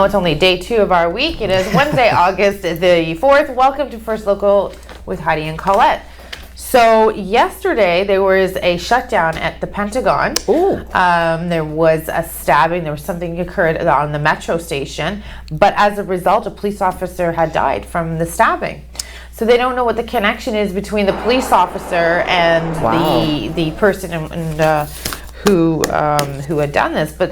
know it's only day 2 of our week. It is Wednesday, August the 4th. Welcome to First Local with Heidi and Colette. So yesterday there was a shutdown at the Pentagon. There was a stabbing. There was something occurred on the metro station, but as a result, a police officer had died from the stabbing. So they don't know what the connection is between the police officer and the person who had done this. But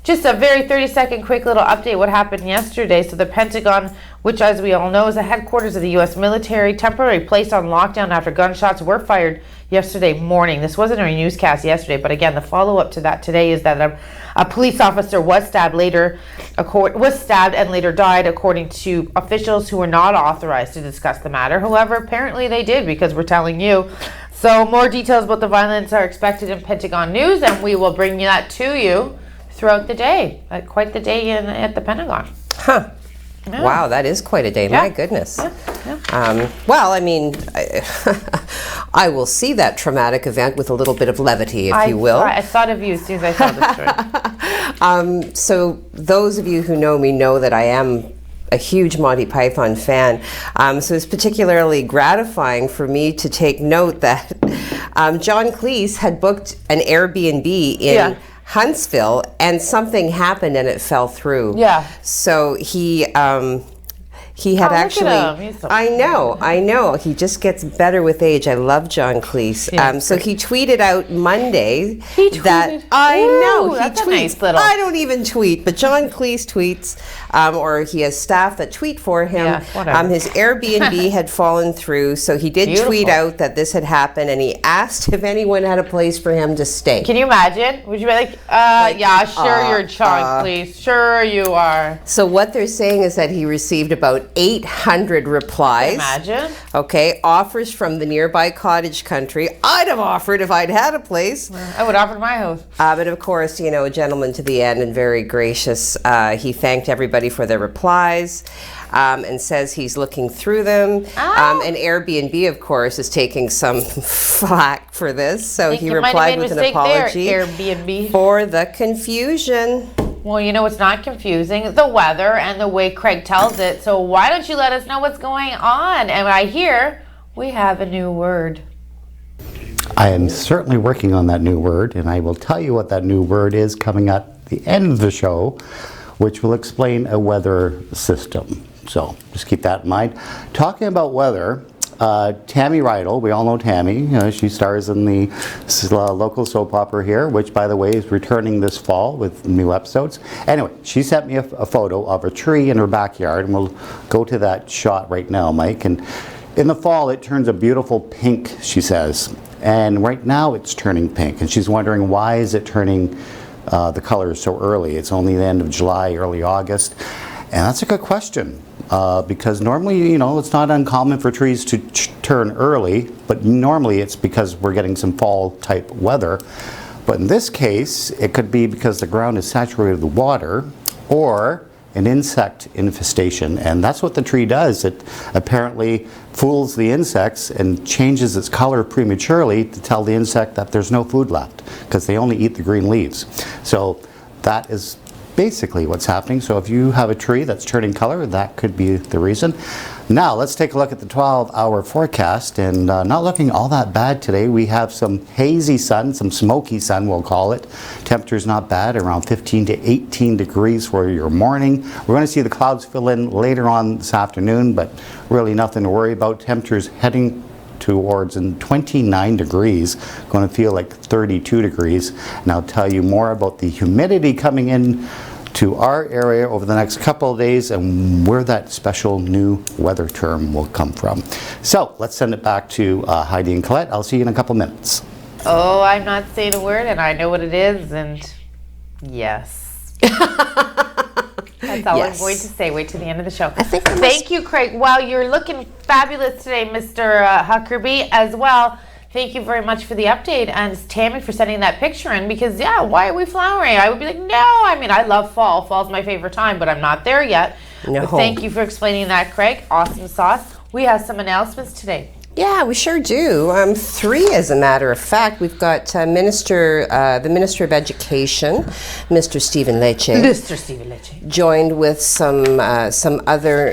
just a very 30-second quick little update what happened yesterday. So the Pentagon, which as we all know is the headquarters of the U.S. military, temporarily placed on lockdown after gunshots were fired yesterday morning. This wasn't a newscast yesterday, but again, the follow-up to that today is that a police officer was stabbed and later died, according to officials who were not authorized to discuss the matter. However, apparently they did, because we're telling you. So more details about the violence are expected in Pentagon News, and we will bring that to you throughout the day. Quite the day at the Pentagon. Huh. Yeah. Wow, that is quite a day. Yeah. My goodness. Yeah. Well, I mean, I will see that traumatic event with a little bit of levity, if you will. I thought of you as soon as I saw the story. So those of you who know me know that I am a huge Monty Python fan. So it's particularly gratifying for me to take note that John Cleese had booked an Airbnb in Huntsville, and something happened and it fell through. Yeah. So he had actually. Look at him. I know. He just gets better with age. I love John Cleese. So he tweeted out Monday that I know that's he tweets. A nice little. I don't even tweet, but John Cleese tweets, or he has staff that tweet for him. Yeah, whatever. His Airbnb had fallen through, so he did tweet out that this had happened, and he asked if anyone had a place for him to stay. Can you imagine? Would you be like, yeah, sure, you're John Cleese. Sure you are. So what they're saying is that he received about 800 replies. Imagine. Okay, offers from the nearby cottage country. I'd have offered if I'd had a place. I would offer my house. But of course, a gentleman to the end and very gracious. He thanked everybody for their replies and says he's looking through them. And Airbnb, of course, is taking some flack for this. So he replied with an apology Airbnb. for the confusion. Well, it's not confusing. The weather and the way Craig tells it. So why don't you let us know what's going on? And I hear we have a new word. I am certainly working on that new word, and I will tell you what that new word is coming at the end of the show, which will explain a weather system. So just keep that in mind. Talking about weather, Tammy Rydell, we all know Tammy. She stars in the local soap opera here, which, by the way, is returning this fall with new episodes. Anyway, she sent me a photo of a tree in her backyard, and we'll go to that shot right now, Mike. And in the fall, it turns a beautiful pink, she says. And right now, it's turning pink. And she's wondering, why is it turning the color so early? It's only the end of July, early August. And that's a good question. Because normally, it's not uncommon for trees to turn early, but normally it's because we're getting some fall type weather. But in this case, it could be because the ground is saturated with water or an insect infestation. And that's what the tree does. It apparently fools the insects and changes its color prematurely to tell the insect that there's no food left, because they only eat the green leaves. So that is basically what's happening. So if you have a tree that's turning color, that could be the reason. Now let's take a look at the 12-hour forecast, and not looking all that bad today. We have some hazy sun, some smoky sun we'll call it. Temperature's not bad, around 15 to 18 degrees for your morning. We're going to see the clouds fill in later on this afternoon, but really nothing to worry about. Temperatures heading towards 29 degrees, going to feel like 32 degrees. And I'll tell you more about the humidity coming in to our area over the next couple of days and where that special new weather term will come from. So let's send it back to Heidi and Colette. I'll see you in a couple minutes. Oh, I'm not saying a word, and I know what it is, and yes. That's all I'm going to say. Wait till the end of the show. Thank you, Craig. Wow, you're looking fabulous today, Mr. Huckerby, as well. Thank you very much for the update, and Tammy for sending that picture in, because, why are we flowering? I would be like, no, I love fall. Fall's my favorite time, but I'm not there yet. No. But thank you for explaining that, Craig. Awesome sauce. We have some announcements today. Yeah, we sure do. Three, as a matter of fact. We've got the Minister of Education, Mr. Stephen Lecce. Mr. Stephen Lecce. Joined with some other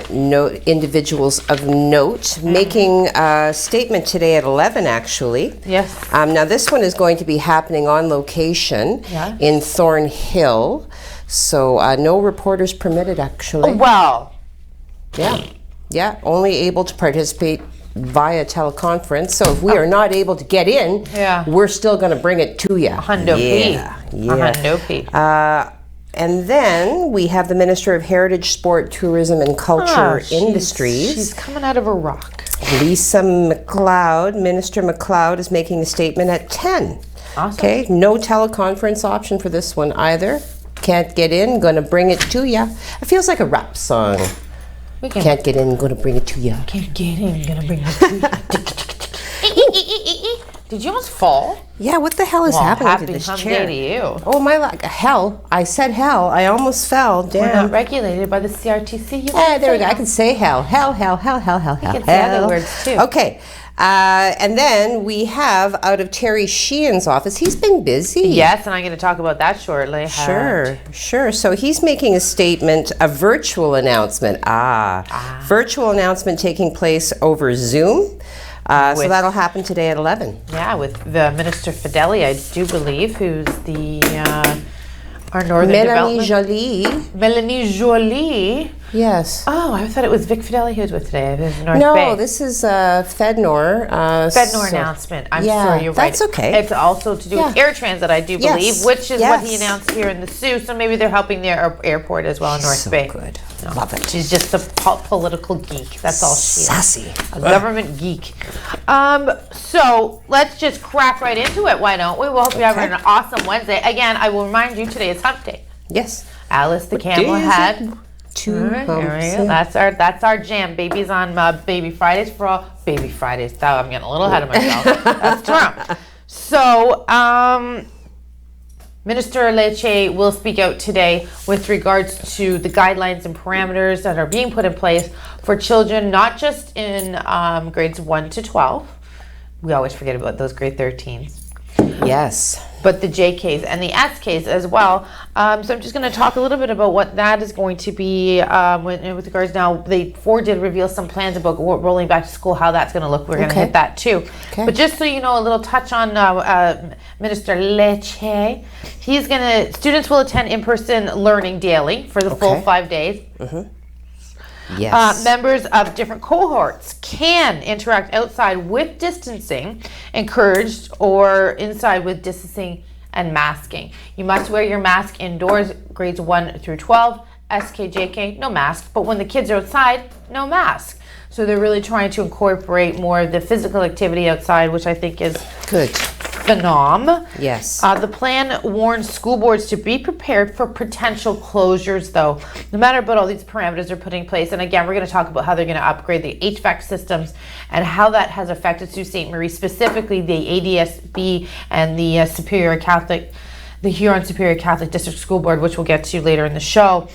individuals of note, making a statement today at 11, actually. Yes. Now, this one is going to be happening on location in Thornhill. So, no reporters permitted, actually. Oh, well. Yeah, only able to participate via teleconference. So if we are not able to get in, we're still going to bring it to you. Hundo P. And then we have the Minister of Heritage, Sport, Tourism and Culture Industries. She's coming out of a rock. Lisa McLeod, Minister McLeod, is making a statement at 10. Awesome. Okay, no teleconference option for this one either. Can't get in, gonna bring it to ya. It feels like a rap song. Can't get in, gonna bring it to ya. Can't get in, gonna bring it to you. Did you almost fall? Yeah, what the hell is happening to this chair? To you. Oh my, hell. I said hell. I almost fell. Damn. We're not regulated by the CRTC. There we go. I can say hell. Hell. You can say other words too. Okay. And then we have out of Terry Sheehan's office. He's been busy. Yes, and I'm going to talk about that shortly. Sure. So he's making a statement, a virtual announcement. Virtual announcement taking place over Zoom. So that'll happen today at 11. Yeah, with the Minister Fideli, I do believe, who's the our Northern Development. Melanie Jolie. Yes. Oh, I thought it was Vic Fideli who was with today. North no, Bay. This is FedNor. FedNor announcement. I'm sure you're right. That's okay. It's also to do with air transit, I do believe, which is what he announced here in the Sault. So maybe they're helping their airport as well in North Bay. Good. No, love it. She's just a political geek. That's all she is. Sassy. A government geek. So let's just crack right into it. Why don't we? We hope you're having an awesome Wednesday. Again, I will remind you today is Hump Day. Yes. Alice the Camel had 2 humps. That's our jam. Baby's on Baby Fridays for all. Baby Fridays. I'm getting a little ahead of myself. That's tomorrow. So, Minister Lecce will speak out today with regards to the guidelines and parameters that are being put in place for children, not just in grades 1 to 12. We always forget about those grade 13s. Yes. But the JKs and the SKs as well. So I'm just going to talk a little bit about what that is going to be with regards now. Aug4 did reveal some plans about rolling back to school, how that's going to look. We're going to hit that too. Okay. But just so you know, a little touch on Minister Lecce. Students will attend in-person learning daily for the full 5 days. Mm-hmm. Yes. Members of different cohorts can interact outside with distancing encouraged or inside with distancing and masking. You must wear your mask indoors, grades 1 through 12, SK, JK, no mask. But when the kids are outside, no mask. So they're really trying to incorporate more of the physical activity outside, which I think is good. Phenom. Yes. The plan warns school boards to be prepared for potential closures, though. No matter what all these parameters are put in place, and again, we're going to talk about how they're going to upgrade the HVAC systems and how that has affected Sault Ste. Marie, specifically the ADSB and the the Huron Superior Catholic District School Board, which we'll get to later in the show.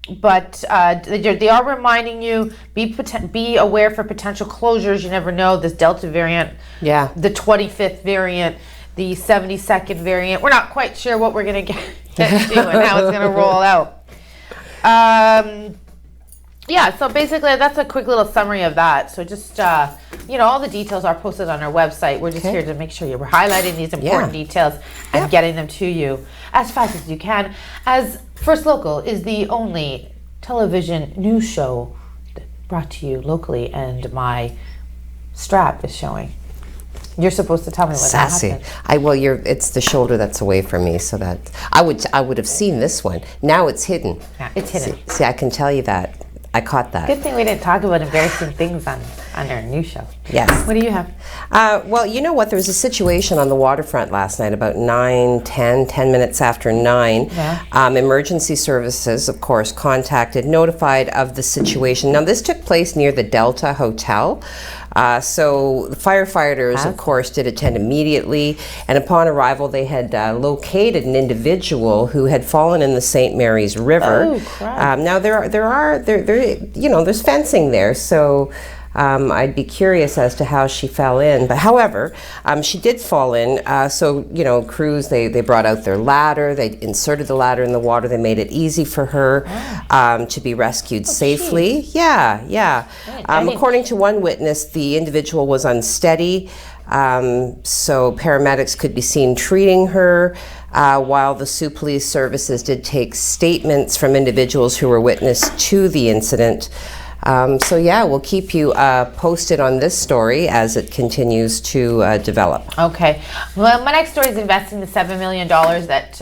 But they are reminding you, be aware for potential closures. You never know. This Delta variant, the 25th variant, the 72nd variant. We're not quite sure what we're going to get to and how it's going to roll out. So basically that's a quick little summary of that. So just, all the details are posted on our website. We're just here to make sure we're highlighting these important details and getting them to you as fast as you can. As First Local is the only television news show brought to you locally, and my strap is showing. You're supposed to tell me what happened. It's the shoulder that's away from me, so that I would have seen this one. Now it's hidden. Yeah, it's hidden. See, I can tell you that. I caught that. Good thing we didn't talk about embarrassing things on our news show. Yes. What do you have? Well, you know what? There was a situation on the waterfront last night about 10 minutes after 9. Yeah. Emergency services, of course, notified of the situation. Now, this took place near the Delta Hotel. So the firefighters, of course, did attend immediately, and upon arrival, they had located an individual who had fallen in the St. Mary's River. Oh, crap. Now there's fencing there, so I'd be curious as to how she fell in. But however, she did fall in. So, crews, they brought out their ladder. They inserted the ladder in the water. They made it easy for her to be rescued safely. Geez. Yeah. According to one witness, the individual was unsteady. So paramedics could be seen treating her, while the Sault Police Services did take statements from individuals who were witness to the incident. We'll keep you posted on this story as it continues to develop. Okay. Well, my next story is investing the $7 million that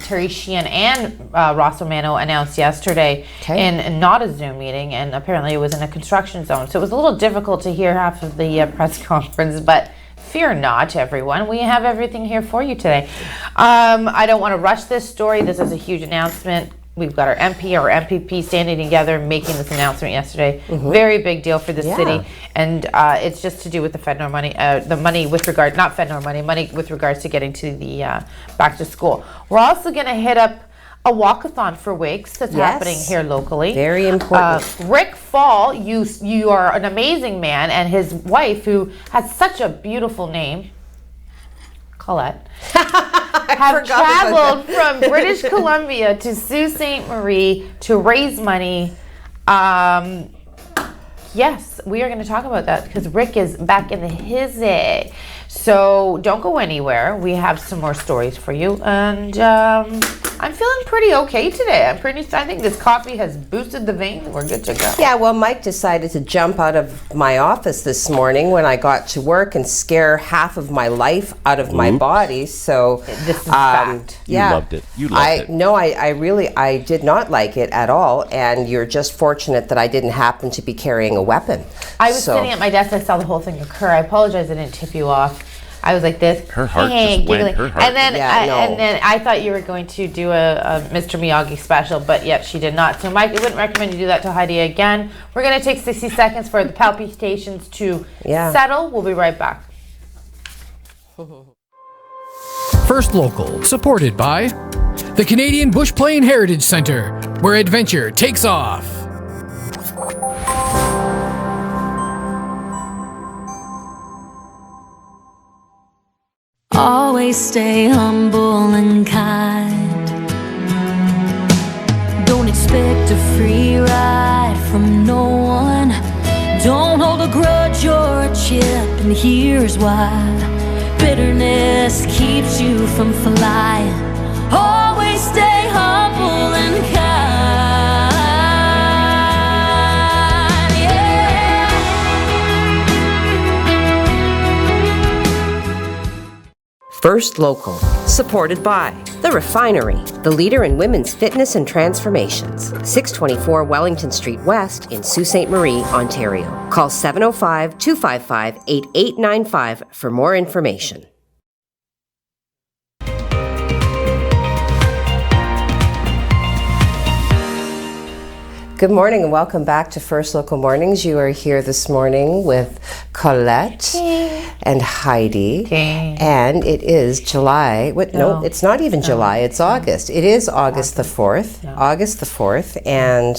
Terry Sheehan and Ross Romano announced yesterday in not a Zoom meeting, and apparently it was in a construction zone. So it was a little difficult to hear half of the press conference, but fear not, everyone. We have everything here for you today. I don't want to rush this story. This is a huge announcement. We've got our MP or MPP standing together making this announcement yesterday. Very big deal for the city, and it's just to do with the FedNor money, the money with regard, not FedNor money with regards to getting to the back to school. We're also going to hit up a walkathon for Wakes that's happening here locally. Very important. Rick Fall, you are an amazing man, and his wife, who has such a beautiful name, Colette, have traveled from British Columbia to Sault Ste. Marie to raise money. Yes, we are going to talk about that because Rick is back in his day. So don't go anywhere. We have some more stories for you, and I'm feeling pretty okay today. I think this coffee has boosted the veins. We're good to go. Yeah, well, Mike decided to jump out of my office this morning when I got to work and scare half of my life out of my body. So this is fact. You loved it. You loved it. No, I did not like it at all. And you're just fortunate that I didn't happen to be carrying a weapon. I was sitting at my desk. I saw the whole thing occur. I apologize. I didn't tip you off. I was like this. Her heart just went. Her heart. And then, and then I thought you were going to do a Mr. Miyagi special, but yet she did not. So, Mike, I wouldn't recommend you do that to Heidi again. We're going to take 60 seconds for the palpitations to settle. We'll be right back. First Local, supported by the Canadian Bush Plain Heritage Centre, where adventure takes off. Always stay humble and kind. Don't expect a free ride from no one. Don't hold a grudge or a chip, and here's why. Bitterness keeps you from flying. Always stay humble and kind. Yeah. First Local, supported by The Refinery, the leader in women's fitness and transformations. 624 Wellington Street West in Sault Ste. Marie, Ontario. Call 705-255-8895 for more information. Good morning and welcome back to First Local Mornings. You are here this morning with Colette and Heidi. And it is July. No, it's not even July. It's August. It is August the 4th. Yeah. August the 4th. And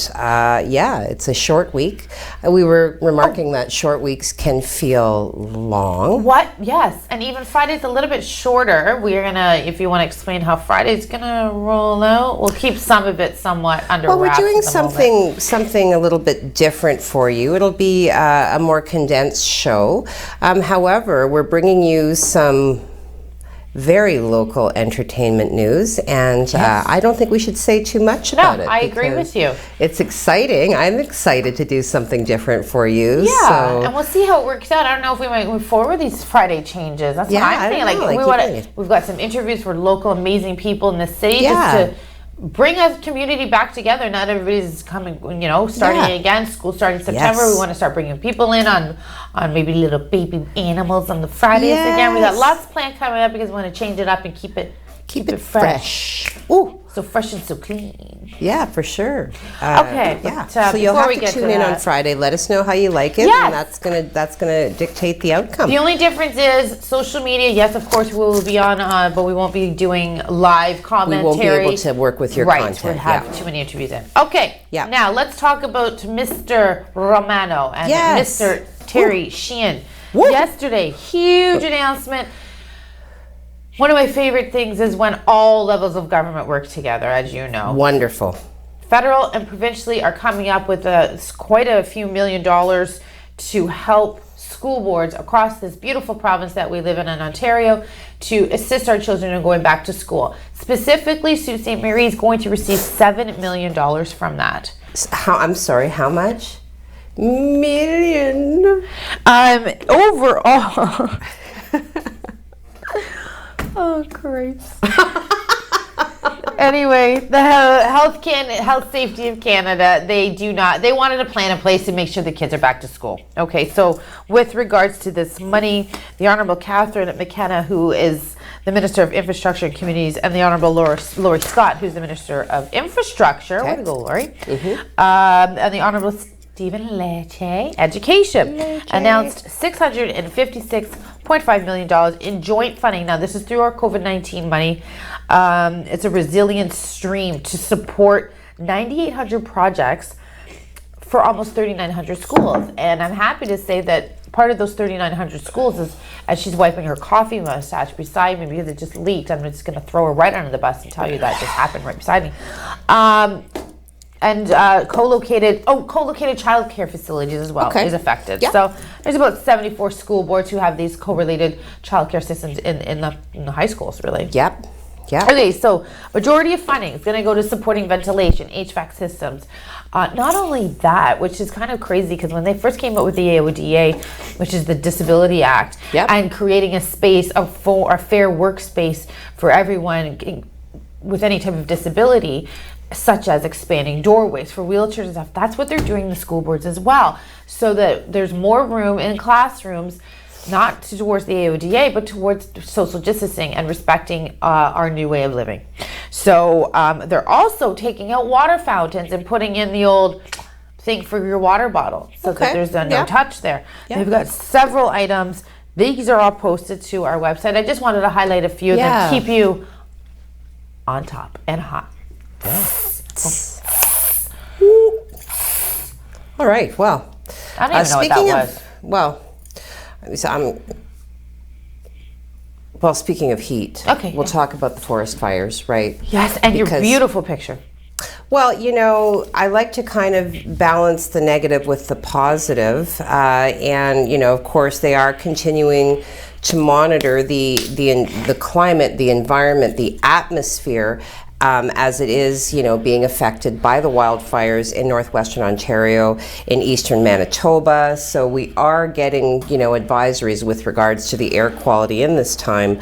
it's a short week. We were remarking that short weeks can feel long. What? Yes. And even Friday's a little bit shorter. We're going to, if you want to explain how Friday's going to roll out, we'll keep some of it somewhat under wraps. Well, we're doing something a little bit different for you. It'll be a more condensed show. However, we're bringing you some very local entertainment news, and I don't think we should say too much about it. I agree with you. It's exciting. I'm excited to do something different for you. Yeah, and we'll see how it works out. I don't know if we might move forward with these Friday changes. That's what I'm saying. We've got some interviews for local amazing people in the city just to bring a community back together. Not everybody's coming, starting again. School starting September. Yes. We want to start bringing people in on maybe little baby animals on the Fridays again. We got lots planned coming up because we want to change it up and keep it fresh. Ooh. So fresh and so clean. Yeah, for sure. Okay. So you'll have to tune in on Friday. Let us know how you like it, and that's gonna dictate the outcome. The only difference is social media. Yes, of course we will be on, but we won't be doing live commentary. We won't be able to work with your content. Right, we'll have too many interviews in. Okay. Yeah. Now let's talk about Mr. Romano and Mr. Terry Sheehan. Yesterday, huge announcement. One of my favorite things is when all levels of government work together, as you know. Wonderful. Federal and provincially are coming up with quite a few $1 million to help school boards across this beautiful province that we live in Ontario to assist our children in going back to school. Specifically, Sault Ste. Marie is going to receive $7 million from that. I'm sorry, how much? Million. Overall. Oh, Christ. Anyway, the Health Safety of Canada, they wanted a plan in place to make sure the kids are back to school. Okay, so with regards to this money, the Honourable Catherine McKenna, who is the Minister of Infrastructure and Communities, and the Honourable Laurie Scott, who's the Minister of Infrastructure, way to go, Laurie, and the Honourable Stephen Lecce, Education, announced $656.5 million in joint funding. Now, this is through our COVID-19 money. It's a resilience stream to support 9,800 projects for almost 3,900 schools. And I'm happy to say that part of those 3,900 schools is, as she's wiping her coffee mustache beside me because it just leaked, I'm just going to throw her right under the bus and tell you that just happened right beside me. And co-located childcare facilities as well is affected. Yep. So there's about 74 school boards who have these co-related childcare systems in the high schools, really. Yep. Yeah. Okay, so majority of funding is going to go to supporting ventilation, HVAC systems. Not only that, which is kind of crazy because when they first came up with the AODA, which is the Disability Act, and creating a space, a fair workspace for everyone with any type of disability, such as expanding doorways for wheelchairs and stuff, that's what they're doing in the school boards as well. So that there's more room in classrooms, not towards the AODA, but towards social distancing and respecting our new way of living. So they're also taking out water fountains and putting in the old thing for your water bottle so that there's no touch there. They've got several items. These are all posted to our website. I just wanted to highlight a few of them, keep you on top and hot. All right, well. I don't even know what that was. Speaking of heat, we'll talk about the forest fires, right? Yes, and your beautiful picture. Well, I like to kind of balance the negative with the positive, and of course, they are continuing to monitor the climate, the environment, the atmosphere. As it is, being affected by the wildfires in northwestern Ontario, in eastern Manitoba. So we are getting, advisories with regards to the air quality in this time.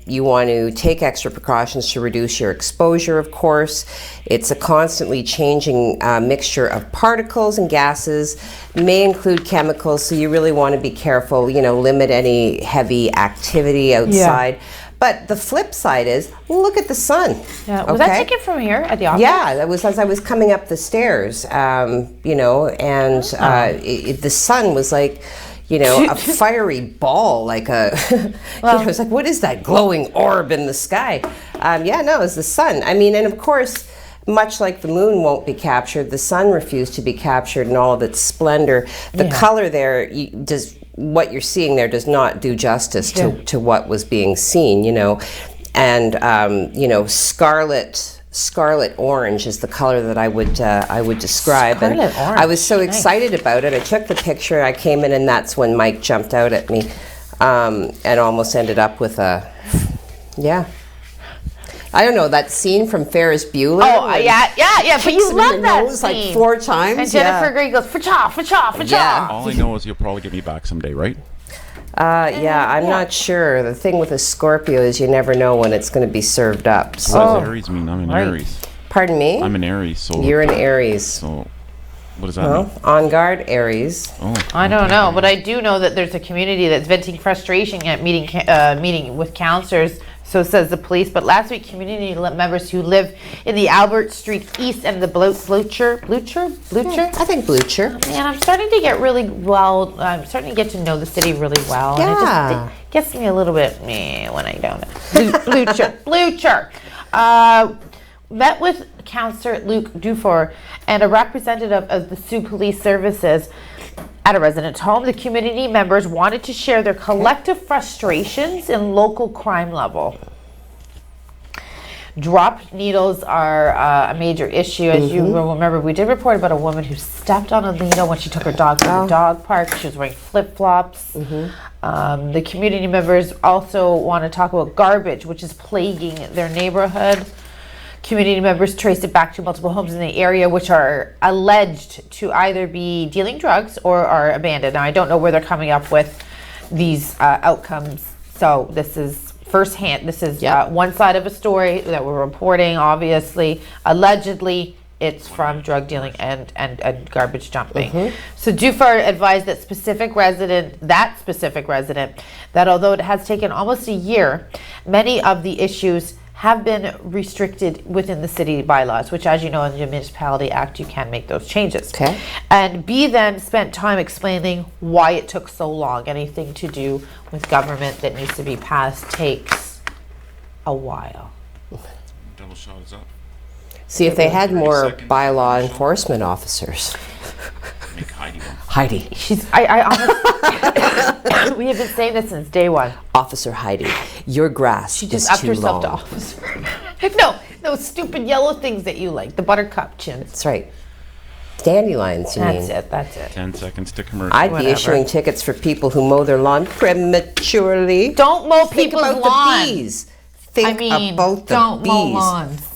You want to take extra precautions to reduce your exposure, of course. It's a constantly changing mixture of particles and gases, may include chemicals, so you really want to be careful, limit any heavy activity outside. Yeah. But the flip side is, look at the sun. Yeah. Was that taken from here at the office? Yeah, that was as I was coming up the stairs, the sun was like, a fiery ball, like a, it was like, what is that glowing orb in the sky? It was the sun. I mean, and of course, much like the moon won't be captured, the sun refused to be captured in all of its splendor. The color there what you're seeing there does not do justice to what was being seen, and scarlet orange is the color that I would describe. Scarlet orange. I was so excited about it. I took the picture. I came in, and that's when Mike jumped out at me, and almost ended up with I don't know, that scene from Ferris Bueller. Oh, yeah. But you love that scene. Like 4 times. And Jennifer Grey goes, fa-cha, fa-cha, fa-cha. Yeah. All I know is you'll probably get me back someday, right? I'm not sure. The thing with a Scorpio is you never know when it's going to be served up. So. What does Aries mean? I'm an Aries. Pardon me? I'm an Aries. So you're an Aries. So what does that mean? On guard, Aries. Oh, I don't know, but I do know that there's a community that's venting frustration at meeting with counselors. So says the police. But last week, community members who live in the Albert Street East and the Blucher? I think Blucher. Man, I'm starting to get I'm starting to get to know the city really well. Yeah. And it gets me a little bit when I don't. Blucher. Met with Councillor Luc Dufour and a representative of the Sault Police Services At a resident's home, the community members wanted to share their collective frustrations in local crime level. Dropped needles are a major issue. As you will remember, we did report about a woman who stepped on a needle when she took her dog to the dog park. She was wearing flip-flops. The community members also want to talk about garbage, which is plaguing their neighborhood. Community members traced it back to multiple homes in the area, which are alleged to either be dealing drugs or are abandoned. Now, I don't know where they're coming up with these outcomes. So this is firsthand. This is one side of a story that we're reporting. Obviously, allegedly, it's from drug dealing and garbage dumping. So DUFAR advised that specific resident, that although it has taken almost a year, many of the issues have been restricted within the city bylaws, which, as you know, in the Municipality Act, you can make those changes. Okay. And B then spent time explaining why it took so long. Anything to do with government that needs to be passed takes a while. Double shot is up. See, if they had more 30 seconds. bylaw enforcement officers. Make Heidi one. Heidi. I honestly, we have been saying this since day one. Officer Heidi, your grass She is just upped too herself long. to officer. No, those stupid yellow things that you like, the buttercup chins. That's right. Dandelions, you mean. That's it. 10 seconds to commercial. I'd be Whatever. issuing tickets for people who mow their lawn prematurely. Don't mow Think people's about lawns. the bees. Think about the don't bees. mow lawns.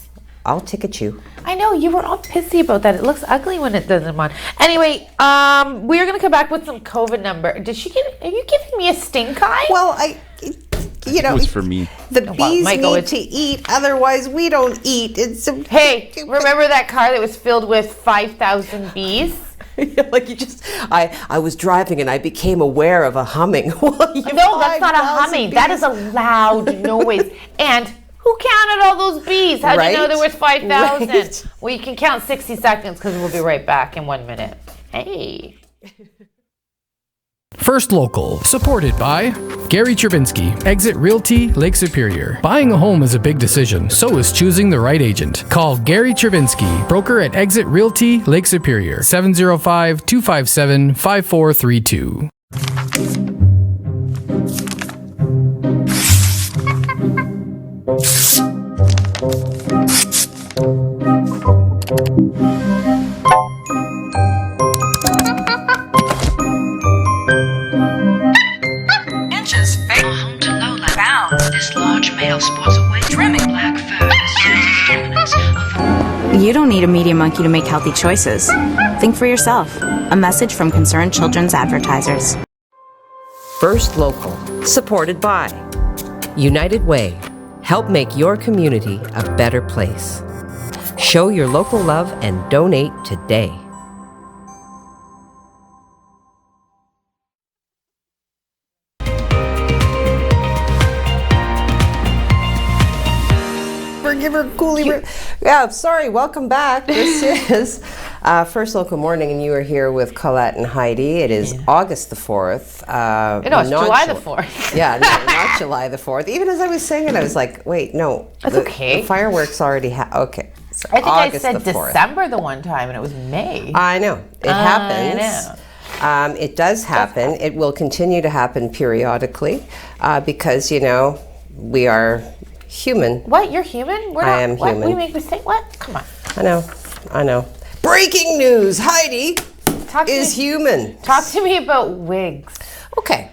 I'll ticket you. I know, you were all pissy about that. It looks ugly when it doesn't on. Anyway, we are going to come back with some COVID number. Are you giving me a stink eye? Well, you know, It was for me. the Well, bees Michael, need it's- to eat, otherwise we don't eat. It's Hey, remember that car that was filled with 5,000 bees? like you just, I was driving and I became aware of a humming. No, that's not a humming. That is a loud noise. And who counted all those bees? How do you know Right? there was 5,000? Right. Well, you can count 60 seconds because we'll be right back in 1 minute. Hey. First Local, supported by Gary Chervinsky, Exit Realty, Lake Superior. Buying a home is a big decision, so is choosing the right agent. Call Gary Chervinsky, broker at Exit Realty, Lake Superior, 705-257-5432. Inches home to Lola bounds. This large male sports a with trimming black fur asserts dominance over. You don't need a media monkey to make healthy choices. Think for yourself. A message from Concerned Children's Advertisers. First Local, supported by United Way. Help make your community a better place. Show your local love and donate today. Yeah, sorry, welcome back. This is First Local Morning, and you are here with Colette and Heidi. It is August the 4th. No, it's July the 4th. Yeah, no, not July the 4th. Even as I was saying it, I was like, wait, no. That's okay. The fireworks already okay. So I think August I said the 4th. December the one time, and it was May. I know. It happens. know. It does happen. It will continue to happen periodically because, you know, we are human. What? You're human? We're I am what? human. We make mistakes? What? Come on. I know. Breaking news! Heidi Talk to is me. human. Talk to me about wigs. Okay,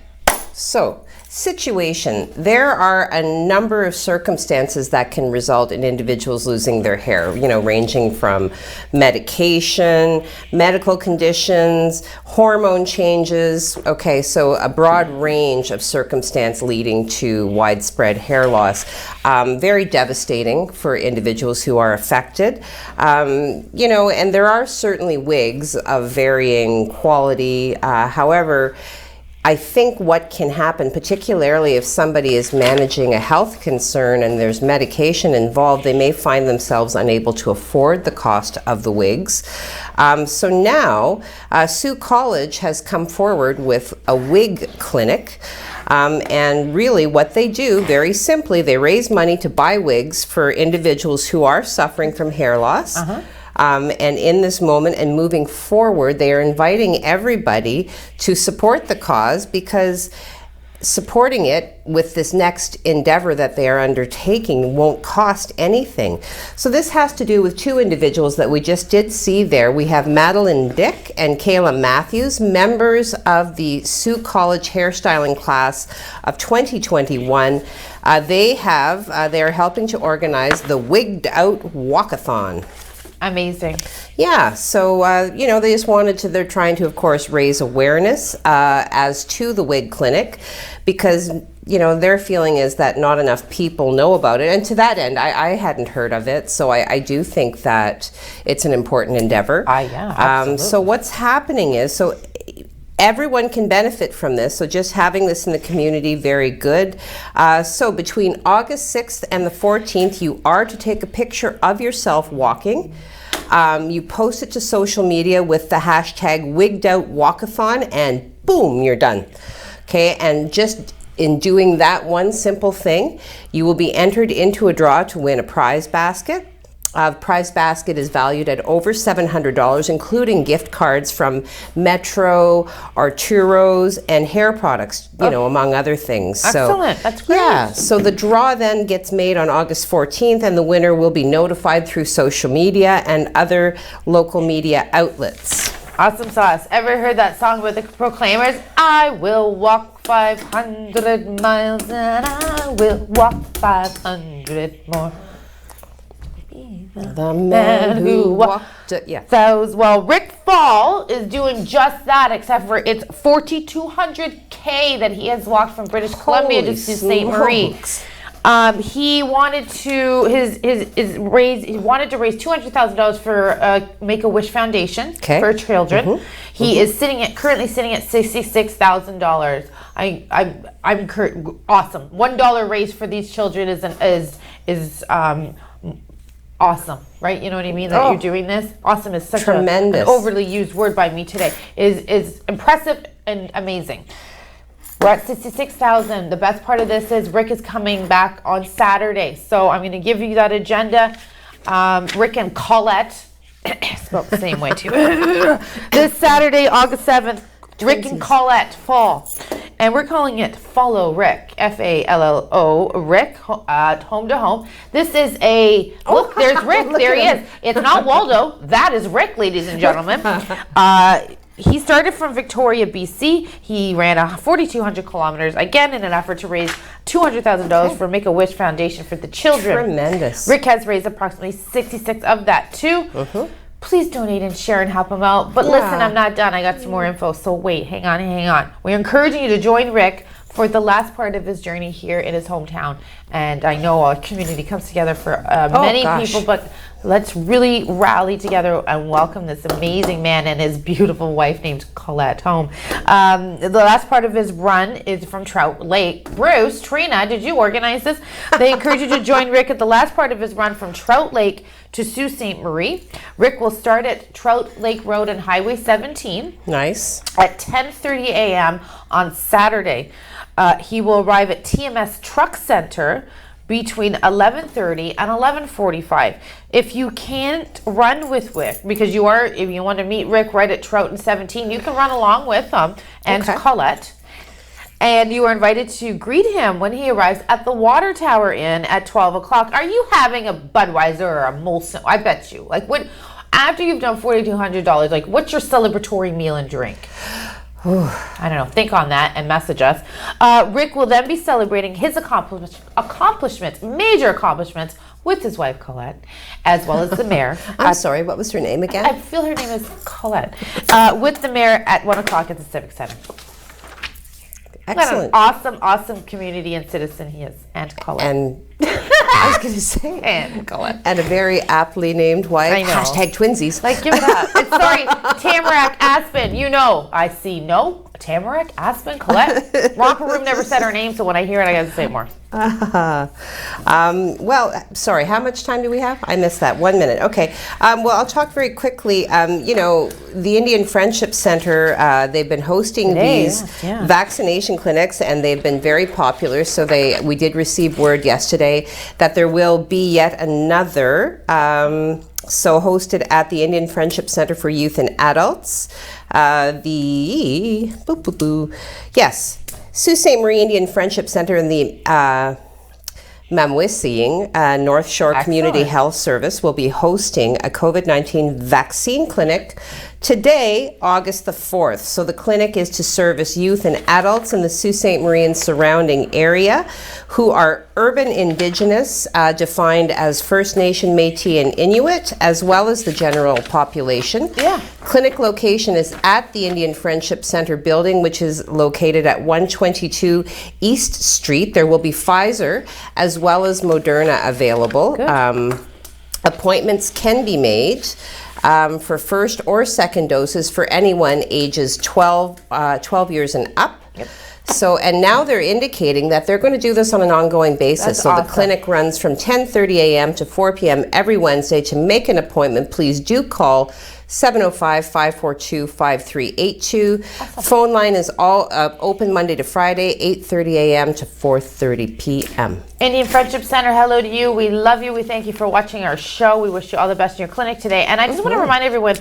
so situation. There are a number of circumstances that can result in individuals losing their hair, you know, ranging from medication, medical conditions, hormone changes. Okay, so a broad range of circumstance leading to widespread hair loss. Very devastating for individuals who are affected. You know, and there are certainly wigs of varying quality. However, I think what can happen, particularly if somebody is managing a health concern and there's medication involved, they may find themselves unable to afford the cost of the wigs. So now, Sault College has come forward with a wig clinic. And really what they do, very simply, they raise money to buy wigs for individuals who are suffering from hair loss. And in this moment and moving forward, they are inviting everybody to support the cause, because supporting it with this next endeavor that they are undertaking won't cost anything. So this has to do with two individuals that we just did see there. We have Madeline Dick and Kayla Matthews, members of the Sault College hairstyling class of 2021. They are helping to organize the Wigged Out Walkathon. Amazing. Yeah, so, they just they're trying to, of course, raise awareness as to the wig clinic, because, their feeling is that not enough people know about it. And to that end, I hadn't heard of it, so I do think that it's an important endeavor. Yeah, absolutely. So what's happening is, everyone can benefit from this, so just having this in the community, very good. So between August 6th and the 14th, you are to take a picture of yourself walking. You post it to social media with the hashtag Wigged Out Walkathon, and boom, you're done. Okay, and just in doing that one simple thing, you will be entered into a draw to win a prize basket. Prize basket is valued at over $700, including gift cards from Metro, Arturo's, and hair products, among other things. Excellent. That's great. Yeah, so the draw then gets made on August 14th, and the winner will be notified through social media and other local media outlets. Awesome sauce. Ever heard that song with the Proclaimers? I will walk 500 miles and I will walk 500 more. The man who walked it, yeah. Well, Rick Fall is doing just that, except for it's 4,200K that he has walked from British Columbia to Sault Ste. Marie. He wanted to he wanted to raise $200,000 for Make-A-Wish Foundation for children. He is currently sitting at $66,000. I'm awesome. $1 raise for these children is awesome, right? You know what I mean? That you're doing this. Awesome is such an overly used word by me today. Is impressive and amazing. We're at 66,000. The best part of this is Rick is coming back on Saturday. So I'm going to give you that agenda. Rick and Colette, spelled the same way too. This Saturday, August 7th, Rick and Colette Fall. And we're calling it Follow Rick, Fallo, Rick, Home to Home. This is look, there's Rick, there he is. It's not Waldo, that is Rick, ladies and gentlemen. He started from Victoria, BC. He ran 4,200 kilometers, again in an effort to raise $200,000 for Make-A-Wish Foundation for the children. Tremendous. Rick has raised approximately 66 of that too. Please donate and share and help him out. But listen, I'm not done. I got some more info. So wait, hang on. We're encouraging you to join Rick for the last part of his journey here in his hometown. And I know our community comes together for many people, but let's really rally together and welcome this amazing man and his beautiful wife named Colette home. The last part of his run is from Trout Lake. Bruce, Trina, did you organize this? They encourage you to join Rick at the last part of his run from Trout Lake to Sault Ste. Marie. Rick will start at Trout Lake Road and Highway 17. Nice. At 10:30 a.m. on Saturday. He will arrive at TMS Truck Center between 11:30 and 11:45. If you can't run with Rick, because if you want to meet Rick right at Trout and 17, you can run along with him and Colette. And you are invited to greet him when he arrives at the Water Tower Inn at 12 o'clock. Are you having a Budweiser or a Molson? I bet you. After you've done $4,200, what's your celebratory meal and drink? I don't know. Think on that and message us. Rick will then be celebrating his major accomplishments, with his wife Colette, as well as the mayor. I'm sorry, what was her name again? I feel her name is Colette. With the mayor at 1 o'clock at the Civic Center. Excellent. What an awesome community and citizen he is, and Colette. And I was going to say, and Colette. And a very aptly named wife. I know. Hashtag twinsies. Give it up. Sorry, Tamarack Aspen. I see no. Tamarack Aspen, Colette. Romper Room never said her name, so when I hear it, I got to say it more. Well, sorry, how much time do we have? I missed that. 1 minute. Okay. Well, I'll talk very quickly. The Indian Friendship Center, they've been hosting these vaccination clinics, and they've been very popular. So we did receive word yesterday that there will be yet another So hosted at the Indian Friendship Center for Youth and Adults. Sault Ste. Marie Indian Friendship Center in the Mamwissing North Shore Community Health Service will be hosting a COVID-19 vaccine clinic today, August the 4th. So the clinic is to service youth and adults in the Sault Ste. Marie and surrounding area who are urban Indigenous, defined as First Nation, Métis, and Inuit, as well as the general population. Yeah. Clinic location is at the Indian Friendship Center building, which is located at 122 East Street. There will be Pfizer as well as Moderna available. Appointments can be made for first or second doses for anyone ages 12 years and up. Yep. So, and now they're indicating that they're going to do this on an ongoing basis. That's so awesome. The clinic runs from 10:30 a.m. to 4 p.m. every Wednesday. To make an appointment, please do call 705-542-5382. Phone line is all open Monday to Friday, 8:30 a.m. to 4:30 p.m. Indian Friendship Center, hello to you. We love you. We thank you for watching our show. We wish you all the best in your clinic today. And I just want to remind everyone,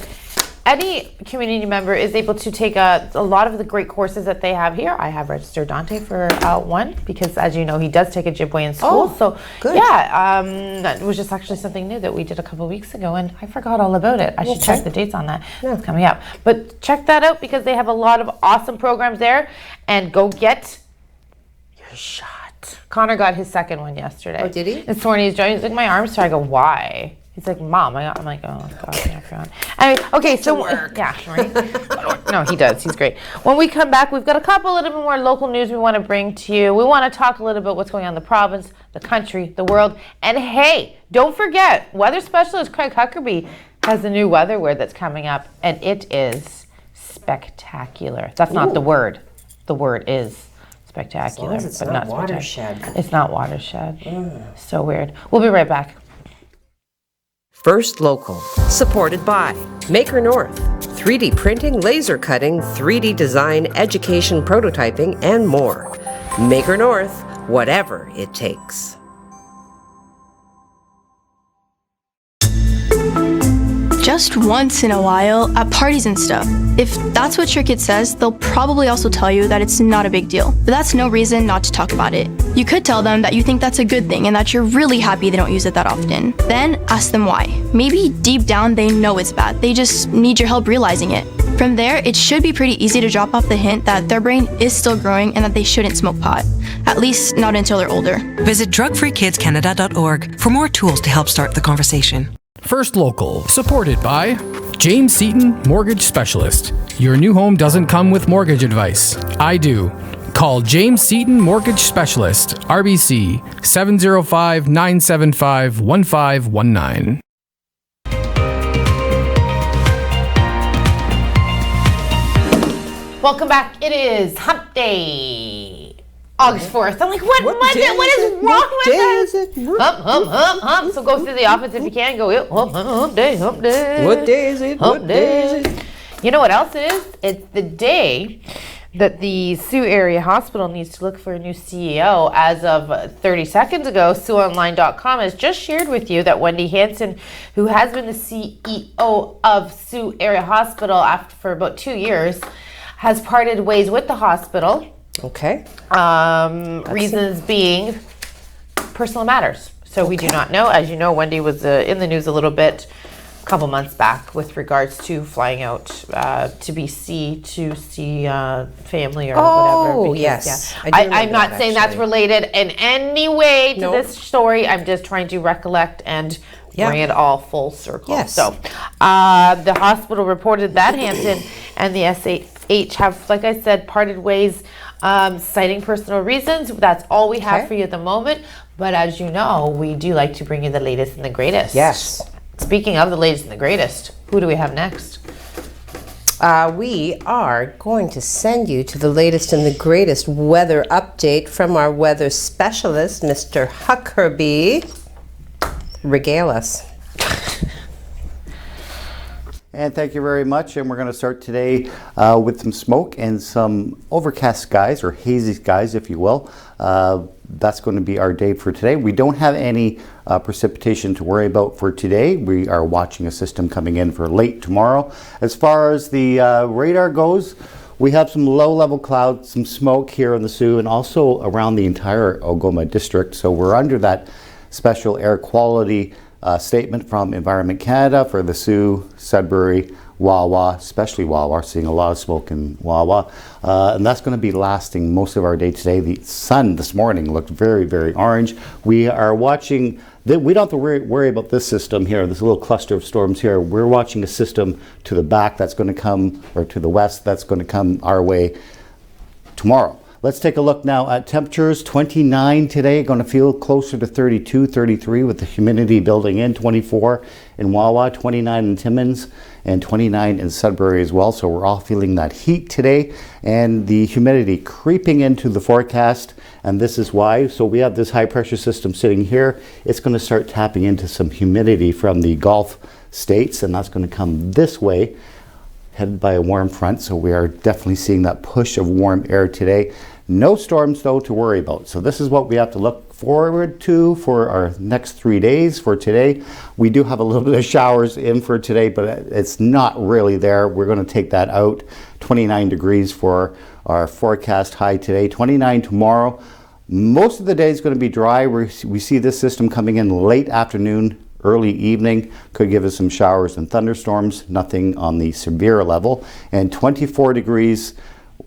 any community member is able to take a lot of the great courses that they have here. I have registered Dante for one because, as you know, he does take Ojibwe in school. So, good. yeah, that was just actually something new that we did a couple of weeks ago, and I forgot all about it. I should check the dates on that. It's coming up. But check that out because they have a lot of awesome programs there, and go get your shot. Connor got his second one yesterday. Oh, did he? This morning he's joining. He's like, my arm's sore. I go, why? He's like, Mom. I'm like, oh, God, I forgot. Anyway, okay, so, yeah, right? No, he does. He's great. When we come back, we've got a little bit more local news we want to bring to you. We want to talk a little bit what's going on in the province, the country, the world. And hey, don't forget, weather specialist Craig Huckerby has the new weather that's coming up, and it is spectacular. That's not the word. The word is spectacular, As long as it's but not spectacular. watershed. It's not watershed. So weird. We'll be right back. First Local, supported by Maker North, 3D printing, laser cutting, 3D design, education, prototyping, and more. Maker North, whatever it takes. Just once in a while, at parties and stuff. If that's what your kid says, they'll probably also tell you that it's not a big deal. But that's no reason not to talk about it. You could tell them that you think that's a good thing and that you're really happy they don't use it that often. Then ask them why. Maybe deep down they know it's bad. They just need your help realizing it. From there, it should be pretty easy to drop off the hint that their brain is still growing and that they shouldn't smoke pot. At least not until they're older. Visit drugfreekidscanada.org for more tools to help start the conversation. First Local, supported by James Seaton, Mortgage Specialist. Your new home doesn't come with mortgage advice. I do. Call James Seaton Mortgage Specialist, RBC 705-975-1519. Welcome back. It is Hump Day, August 4th. I'm like, what is wrong with this? Hump. So go through the office if you can. Go, hump day. What day is it? Hump day. You know what else it is? It's the day that the Sault Area Hospital needs to look for a new CEO. As of 30 seconds ago, SaultOnline.com has just shared with you that Wendy Hansen, who has been the CEO of Sault Area Hospital for about 2 years, has parted ways with the hospital. Okay. Reasons being personal matters. So we do not know. As you know, Wendy was in the news a little bit a couple months back with regards to flying out to BC to see family or whatever. Oh, because, yes. Yeah. I do I'm remember not that, saying that's actually. related in any way to Nope. this story. I'm just trying to recollect and bring it all full circle. Yes. So the hospital reported that Hansen and the SH have, like I said, parted ways, citing personal reasons. That's all we have for you at the moment. But as you know, we do like to bring you the latest and the greatest. Yes. Speaking of the latest and the greatest, who do we have next? We are going to send you to the latest and the greatest weather update from our weather specialist, Mr. Huckerby. Regale us. And thank you very much. And we're going to start today with some smoke and some overcast skies, or hazy skies, if you will. That's going to be our day for today. We don't have any precipitation to worry about for today. We are watching a system coming in for late tomorrow. As far as the radar goes, we have some low-level clouds, some smoke here in the Sault, and also around the entire Algoma district. So we're under that special air quality statement from Environment Canada for the Sault, Sudbury, Wawa, especially Wawa, seeing a lot of smoke in Wawa. And that's going to be lasting most of our day today. The sun this morning looked very, very orange. We are watching, we don't have to worry about this system here, this little cluster of storms here. We're watching a system to the back that's going to come, or to the west, that's going to come our way tomorrow. Let's take a look now at temperatures. 29 today, going to feel closer to 32, 33 with the humidity building in. 24 in Wawa, 29 in Timmins, and 29 in Sudbury as well. So we're all feeling that heat today, and the humidity creeping into the forecast. And this is why. So we have this high pressure system sitting here. It's going to start tapping into some humidity from the Gulf states, and that's going to come this way, headed by a warm front. So we are definitely seeing that push of warm air today. No storms though to worry about. So this is what we have to look forward to for our next 3 days. For today, we do have a little bit of showers in for today, but it's not really there. We're going to take that out. 29 degrees for our forecast high today, 29 tomorrow. Most of the day is going to be dry. We see this system coming in late afternoon, early evening, could give us some showers and thunderstorms, nothing on the severe level. And 24 degrees,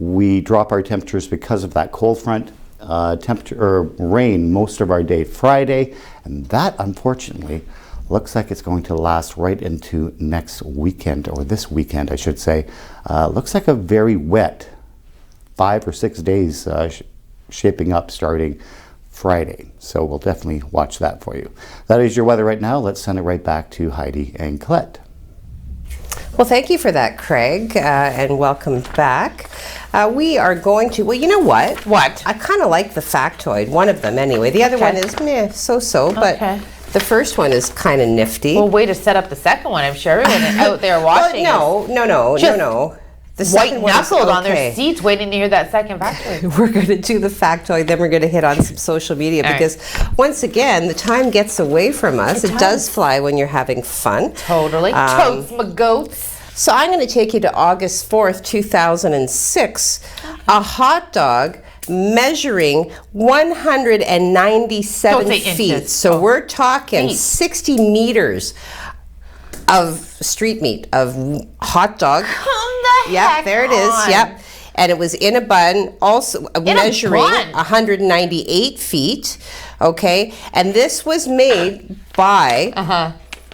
we drop our temperatures because of that cold front. Rain most of our day Friday, and that unfortunately looks like it's going to last right into next weekend, or this weekend I should say. Looks like a very wet 5 or 6 days shaping up starting Friday. So we'll definitely watch that for you. That is your weather right now. Let's send it right back to Heidi and Colette. Well, thank you for that, Craig, and welcome back. We are going to, well, you know what? What? I kind of like the factoid, one of them anyway. The other one is meh, so-so, but the first one is kind of nifty. Well, way to set up the second one. I'm sure everyone out there watching. No. The white knuckled on their okay. seats waiting to hear that second factoid. We're going to do the factoid, then we're going to hit on some social media because once again, the time gets away from us. It does fly when you're having fun. Totally. Totes my goats. So I'm going to take you to August 4th, 2006. A hot dog measuring 197 feet. Inches. So we're talking 60 meters of street meat, of hot dog. Yep, there it is. Yep. And it was in a bun, also measuring 198 feet. Okay. And this was made by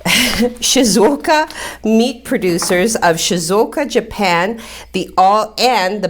Shizuoka meat producers of Shizuoka, Japan. The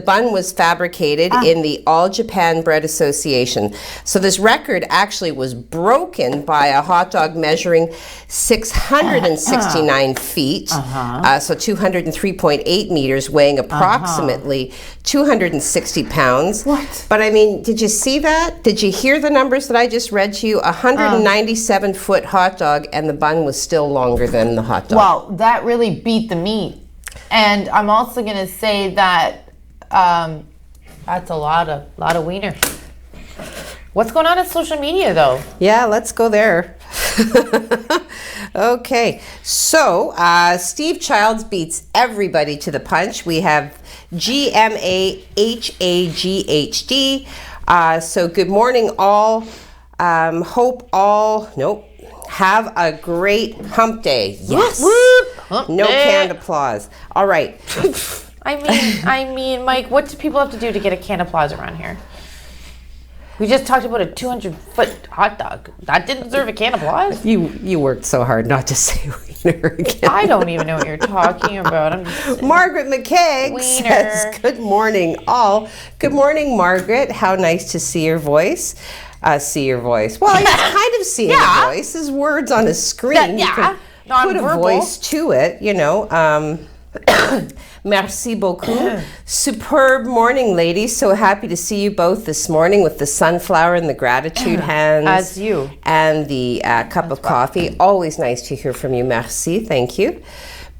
bun was fabricated in the All Japan Bread Association. So this record actually was broken by a hot dog measuring 669 feet, so 203.8 meters, weighing approximately 260 pounds. What? But I mean, did you see that? Did you hear the numbers that I just read to you? 197-foot hot dog, and the bun was still longer than the hot dog. Well, that really beat the meat. And I'm also going to say that that's a lot of wiener. What's going on in social media, though? Yeah, let's go there. Okay, so Steve Childs beats everybody to the punch. We have GMAHAGHD. So good morning, all. Hope all. Nope. Have a great hump day. Yes. Hump no day. canned applause. All right. I mean, Mike, what do people have to do to get a canned applause around here? We just talked about a 200-foot hot dog. That didn't deserve a canned applause. You worked so hard not to say wiener again. I don't even know what you're talking about. I'm just Margaret McKay says, good morning, all. Good morning, Margaret. How nice to see your voice. See your voice. Well, he's kind of seeing a voice. His words on a screen. You can put a voice to it, you know. Merci beaucoup. Superb morning, ladies. So happy to see you both this morning with the sunflower and the gratitude hands. As you. And the cup of coffee. Always nice to hear from you. Merci. Thank you.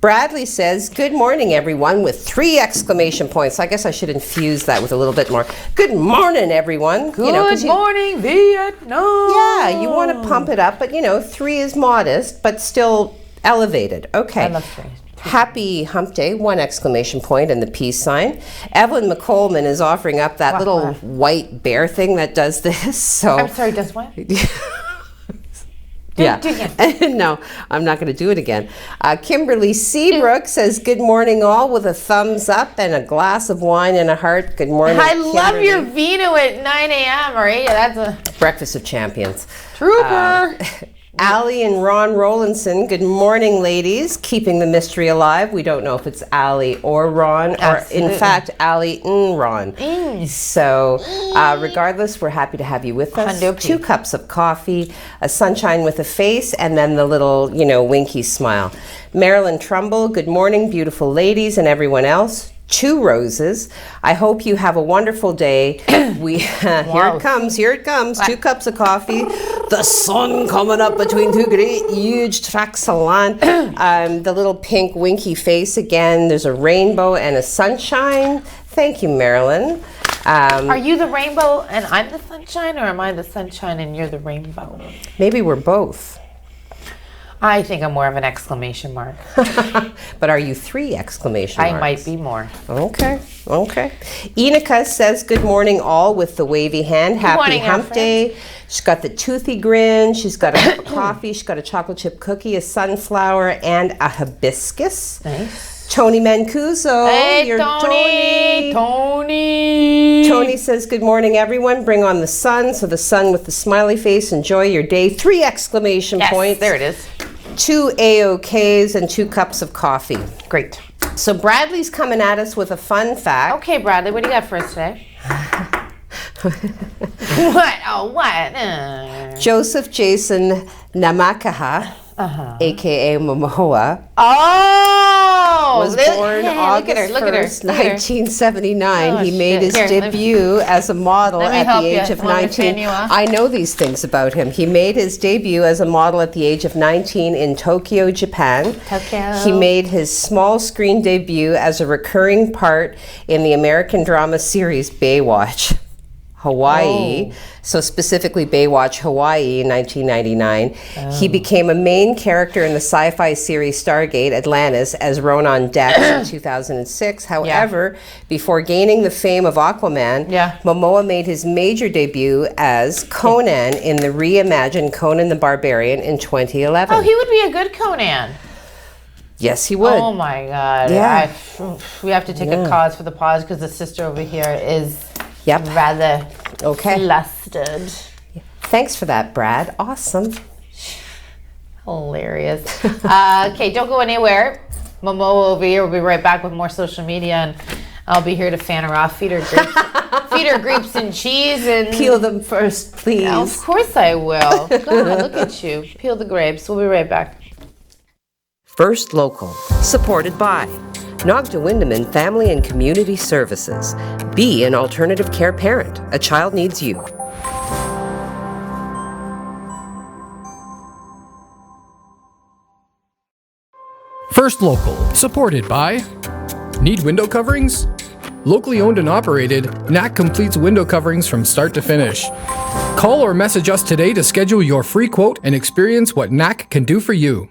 Bradley says, good morning, everyone, with 3 exclamation points. I guess I should infuse that with a little bit more. Good morning, everyone. Good morning, Vietnam. Yeah, you want to pump it up, but 3 is modest, but still elevated. Okay. I love 3. Happy Hump Day, 1 exclamation point and the peace sign. Evelyn McColeman is offering up that little white bear thing that does this. So I'm sorry, does what? Yeah. No, I'm not going to do it again. Kimberly Seabrook says, good morning all, with a thumbs up and a glass of wine and a heart. Good morning, I Kimberly. love your vino at 9 a.m. or 8. That's a Breakfast of Champions. trooper. Allie and Ron Rowlandson, good morning, ladies. Keeping the mystery alive. We don't know if it's Allie or Ron, Absolutely. or in fact, Allie and Ron. So, regardless, we're happy to have you with us. Hundo 2 cups of coffee, a sunshine with a face, and then the little, winky smile. Marilyn Trumbull, good morning, beautiful ladies, and everyone else. 2 roses. I hope you have a wonderful day. Here it comes. 2 cups of coffee. The sun coming up between 2 great huge tracts of land. The little pink winky face again. There's a rainbow and a sunshine. Thank you, Marilyn. Are you the rainbow and I'm the sunshine, or am I the sunshine and you're the rainbow? Maybe we're both. I think I'm more of an exclamation mark. But are you 3 exclamation marks? I might be more. Okay. Enika says, good morning all, with the wavy hand. Happy morning, Hump Day. She's got the toothy grin. She's got a cup of coffee. She's got a chocolate chip cookie, a sunflower, and a hibiscus. Nice. Tony Mancuso. Hey, You're Tony. Tony says, good morning, everyone. Bring on the sun. So the sun with the smiley face. Enjoy your day. 3 exclamation points. There it is. 2 AOKs and 2 cups of coffee. Great. So Bradley's coming at us with a fun fact. Okay, Bradley, what do you got for us today? What? Oh, what? Joseph Jason Namakaha, a.k.a. Momoa, was born August 1st, 1979. He made his debut as a model at the age of 19. I know these things about him. He made his debut as a model at the age of 19 in Tokyo, Japan. He made his small screen debut as a recurring part in the American drama series Baywatch Hawaii, so specifically Baywatch Hawaii in 1999. He became a main character in the sci-fi series Stargate Atlantis as Ronan Dex in 2006. However, before gaining the fame of Aquaman, Momoa made his major debut as Conan in the reimagined Conan the Barbarian in 2011. Oh, he would be a good Conan. Yes, he would. Oh my God. Yeah. We have to take a cause for the pause because the sister over here is rather flustered. Thanks for that, Brad. Awesome. Hilarious. Okay, don't go anywhere. Momoa over here will be right back with more social media, and I'll be here to fan her off. Feed her grapes and cheese, and peel them first, please. Yeah, of course I will. God, look at you. Peel the grapes. We'll be right back. First Local, supported by Nogda Windeman Family and Community Services. Be an alternative care parent. A child needs you. First Local, supported by Need window coverings? Locally owned and operated, NAC completes window coverings from start to finish. Call or message us today to schedule your free quote and experience what NAC can do for you.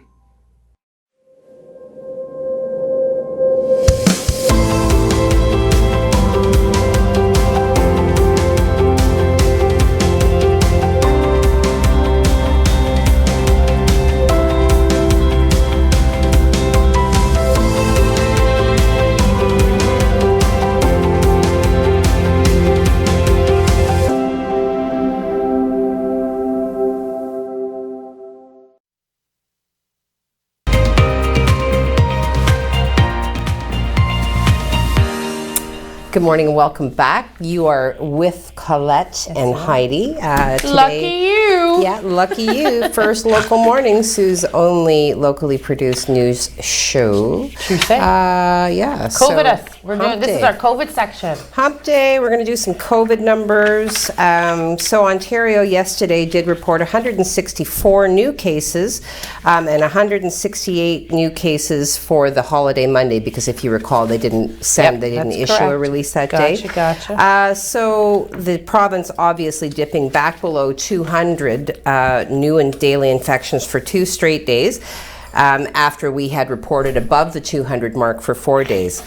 Good morning and welcome back. You are with Colette and Heidi. Today, Lucky you. Yeah, lucky you. First Local Morning, Sue's only locally produced news show. True say. Yeah. COVID us. We're doing Hump this is Day. our COVID section. Hump Day, we're going to do some COVID numbers. So Ontario yesterday did report 164 new cases and 168 new cases for the holiday Monday, because if you recall, they didn't issue a release that day. Gotcha. So the province obviously dipping back below 200 new and daily infections for 2 straight days. After we had reported above the 200 mark for 4 days.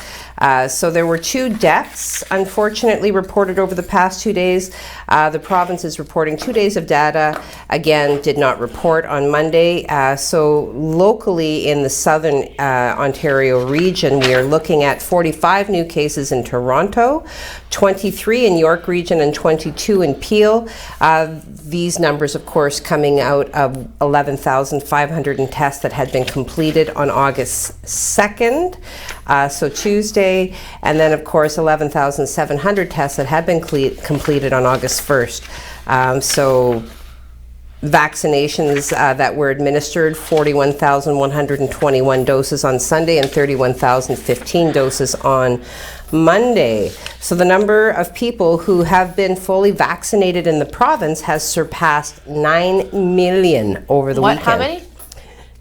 So there were 2 deaths, unfortunately, reported over the past 2 days. The province is reporting 2 days of data. Again, did not report on Monday. So locally in the southern Ontario region, we are looking at 45 new cases in Toronto, 23 in York region, and 22 in Peel. These numbers, of course, coming out of 11,500 tests that had been completed on August 2nd, so Tuesday, and then, of course, 11,700 tests that had been completed on August 1st. So vaccinations that were administered, 41,121 doses on Sunday and 31,015 doses on Monday. So the number of people who have been fully vaccinated in the province has surpassed 9 million over the weekend. How many?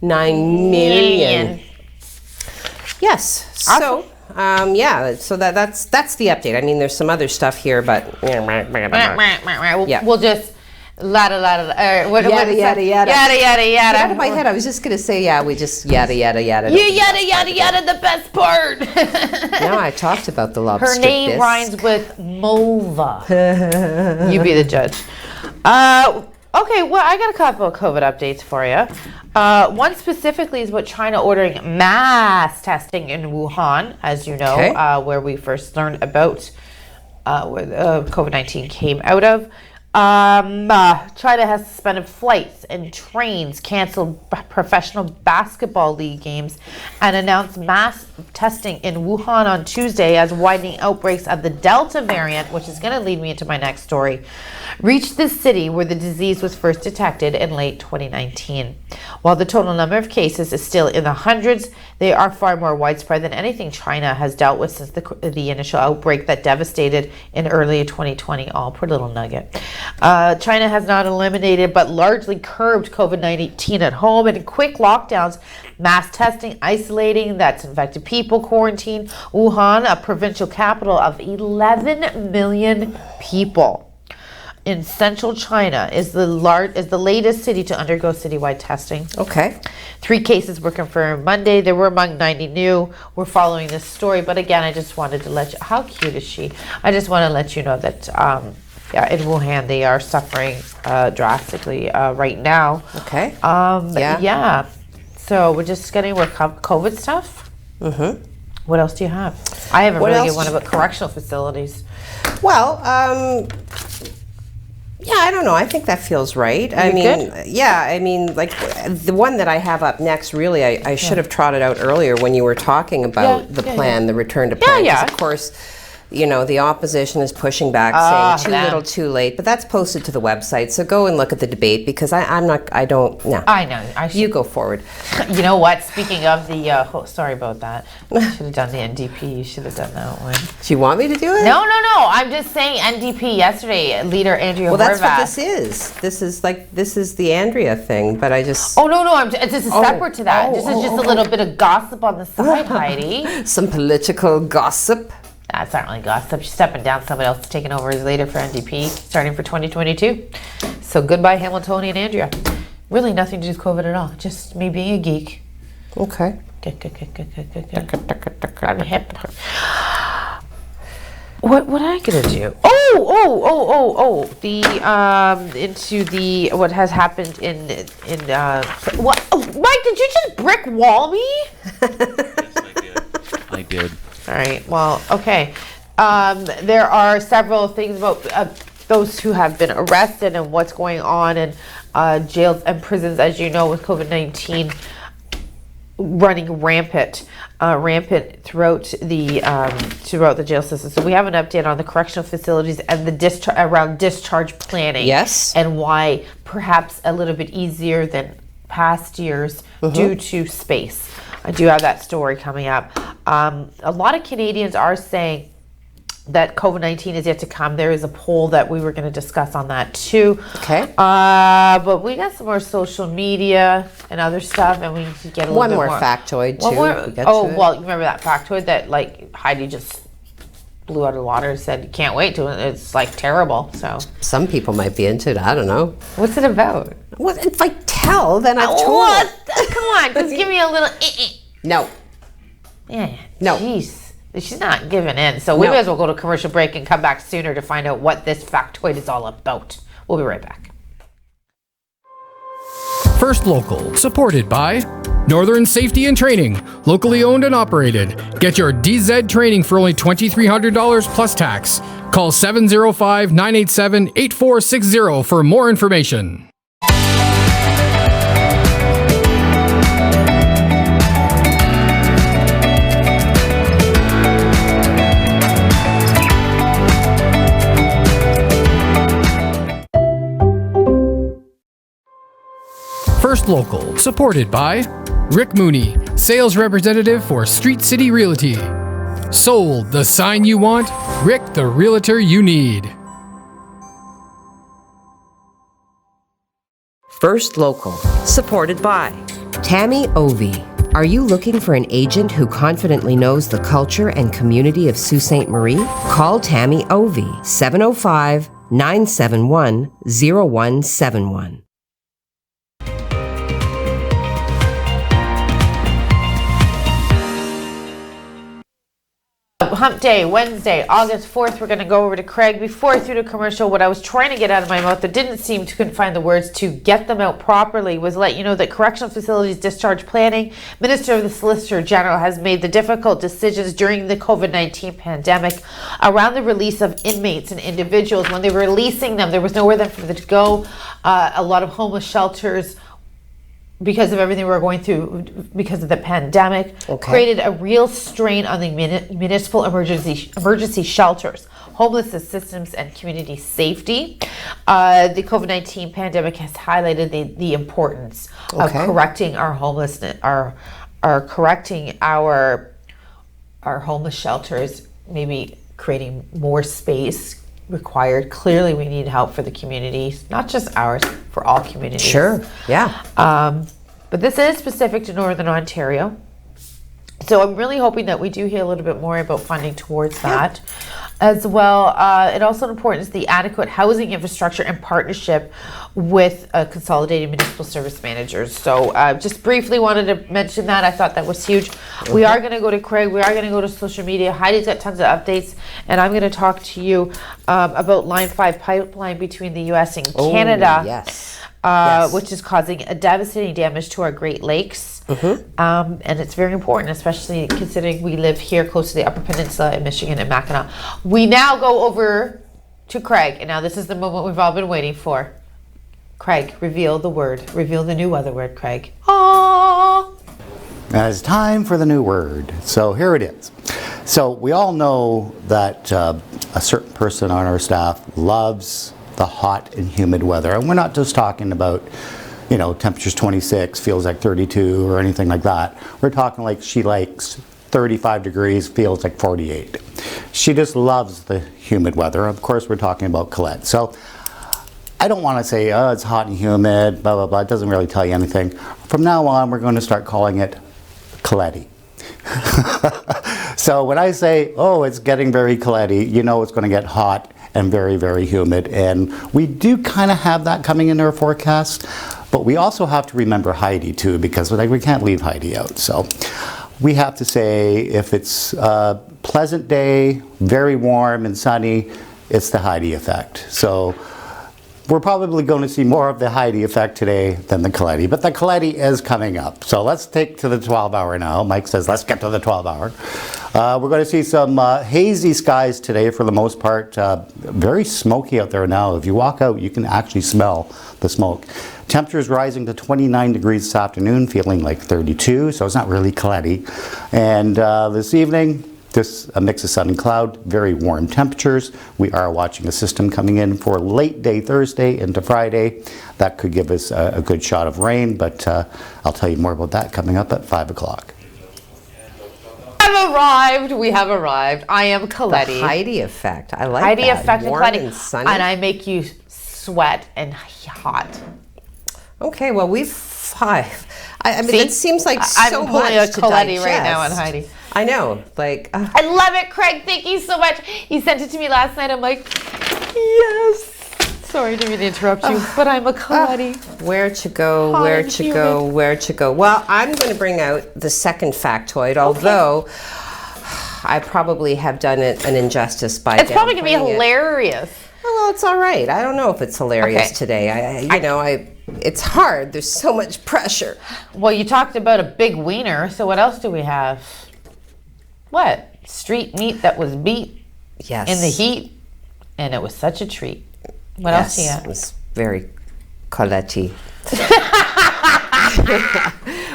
9 million. Yes. Awesome. So, yeah. So that's the update. I mean, there's some other stuff here, but We'll just yada yada Get out of my head. I was just gonna say, we just yada yada yada. You yada the best part. No, I talked about the lobster. Her name bisque. rhymes with Mova. You be the judge. Okay, well, I got a couple of COVID updates for you. One specifically is what China ordering mass testing in Wuhan, as you know, where we first learned about where COVID-19 came out of. China has suspended flights and trains, canceled professional basketball league games, and announced mass testing in Wuhan on Tuesday as widening outbreaks of the Delta variant, which is going to lead me into my next story, reached the city where the disease was first detected in late 2019. While the total number of cases is still in the hundreds, they are far more widespread than anything China has dealt with since the initial outbreak that devastated in early 2020. Oh, poor little nugget. China has not eliminated but largely curbed COVID-19 at home, and quick lockdowns, mass testing, isolating that's infected people, quarantine. Wuhan, a provincial capital of 11 million people in central China, is the latest city to undergo citywide testing. Okay. 3 cases were confirmed Monday. They were among 90 new. We're following this story, but again, I just wanted to let you. How cute is she? I just want to let you know that. In Wuhan, they are suffering drastically right now. Okay. Yeah. So we're just getting with COVID stuff. Mm-hmm. What else do you have? I have a really good one about correctional facilities. Well, I don't know. I think that feels right. I mean, like the one that I have up next, really, I should have trotted out earlier when you were talking about the plan, the return to plan. Yeah. Of course, you know, the opposition is pushing back, saying too little, too late. But that's posted to the website, so go and look at the debate, because I don't. I know. You go forward. You know what? Speaking of the, sorry about that. I should have done the NDP. You should have done that one. Do you want me to do it? No. I'm just saying NDP yesterday, leader Andrea Horwath. Well, that's what this is. This is the Andrea thing, but I just. Oh, no. This is separate to that. This is just a little bit of gossip on the side, Heidi. Some political gossip. That's not really gossip. She's stepping down. Somebody else is taking over as leader for NDP starting for 2022. So goodbye, Hamiltonian and Andrea. Really nothing to do with COVID at all. Just me being a geek. Okay. Good. I'm hip. What am I gonna do? Into the what has happened in what? Oh, Mike, did you just brick wall me? Yes, I did. All right. Well, okay. There are several things about those who have been arrested and what's going on in jails and prisons, as you know, with COVID-19. running rampant throughout the jail system. So we have an update on the correctional facilities and the around discharge planning. Yes. And why perhaps a little bit easier than past years due to space. I do have that story coming up. A lot of Canadians are saying that COVID-19 is yet to come. There is a poll that we were going to discuss on that too. Okay. But we got some more social media and other stuff, and we can get a little bit more. One more factoid too. Well, you remember that factoid that like Heidi just blew out of the water and said, you can't wait to it. It's like terrible. So Some people might be into it. I don't know. what's it about? Well, if I tell, then I've told. What? Come on, just give me a little. No. Yeah. No. Jeez. She's not giving in. So we No. may as well go to commercial break and come back sooner to find out what this factoid is all about. We'll be right back. First Local, supported by Northern Safety and Training, locally owned and operated. Get your DZ training for only $2,300 plus tax. Call 705-987-8460 for more information. First Local, supported by Rick Mooney, sales representative for Street City Realty. Sold, the sign you want, Rick, the realtor you need. First Local, supported by Tammy Ovey. Are you looking for an agent who confidently knows the culture and community of Sault Ste. Marie? Call Tammy Ovey, 705-971-0171. Hump Day, Wednesday, August 4th, we're going to go over to Craig. Before I threw the commercial, what I was trying to get out of my mouth that couldn't find the words to get them out properly was let you know that Correctional Facilities Discharge Planning, Minister of the Solicitor General has made the difficult decisions during the COVID-19 pandemic around the release of inmates and individuals. When they were releasing them, there was nowhere for them to go. A lot of homeless shelters, because of everything we're going through because of the pandemic, created a real strain on the municipal emergency shelters, homeless assistance, and community safety. The COVID-19 pandemic has highlighted the importance of correcting our homelessness, correcting our homeless shelters, maybe creating more space required. Clearly we need help for the communities, not just ours, for all communities. Sure, yeah. But this is specific to Northern Ontario. So I'm really hoping that we do hear a little bit more about funding towards that. As well, it also important is the adequate housing infrastructure and partnership with consolidated municipal service managers. So just briefly wanted to mention that. I thought that was huge. We are going to go to Craig. We are going to go to social media. Heidi's got tons of updates. And I'm going to talk to you about Line 5 pipeline between the U.S. and Canada. Yes. Which is causing a devastating damage to our Great Lakes. And it's very important, especially considering we live here close to the Upper Peninsula in Michigan and Mackinac. We now go over to Craig, and now this is the moment we've all been waiting for. Craig, reveal the word. Reveal the new other word, Craig. Aww. Now it's time for the new word. So here it is. So we all know that a certain person on our staff loves the hot and humid weather. And we're not just talking about, temperature's 26, feels like 32 or anything like that. We're talking like she likes 35 degrees, feels like 48. She just loves the humid weather. Of course, we're talking about Colette. So I don't want to say, oh, it's hot and humid, blah, blah, blah. It doesn't really tell you anything. From now on, we're going to start calling it Colette. So when I say, oh, it's getting very Colette, you know it's going to get hot and very, very humid. And we do kind of have that coming in our forecast, but we also have to remember Heidi too, because we can't leave Heidi out. So we have to say, if it's a pleasant day, very warm and sunny, it's the Heidi effect. So we're probably going to see more of the Heidi effect today than the Colette, but the Colette is coming up. So let's take to the 12 hour now. Mike says, let's get to the 12 hour. We're going to see some hazy skies today for the most part. Very smoky out there now. If you walk out, you can actually smell the smoke. Temperatures rising to 29 degrees this afternoon, feeling like 32, so it's not really cloudy. And this evening, just a mix of sun and cloud, very warm temperatures. We are watching a system coming in for late day Thursday into Friday. That could give us a good shot of rain, but I'll tell you more about that coming up at 5 o'clock. We have arrived. I am Coletti. The Heidi effect. I like Heidi that. effect Warm and and sunny. and I make you sweat and hot. Okay, well, we've five. I mean, See? it seems like so I'm pulling much a to Coletti digest. right now on Heidi. I know, like... I love it, Craig. Thank you so much. He sent it to me last night. I'm like, yes. Sorry to interrupt you, but I'm a Coletti. Where to go, Hot where and to humid. go, where to go. Well, I'm going to bring out the second factoid, although I probably have done it an injustice by It's probably going to be downplaying it. hilarious. Well, it's all right. I don't know if it's hilarious Okay. today. It's hard. There's so much pressure. Well, you talked about a big wiener, so what else do we have? What? Street meat that was beat Yes. in the heat, and it was such a treat. What else do you Yes, have? it was very Coletti.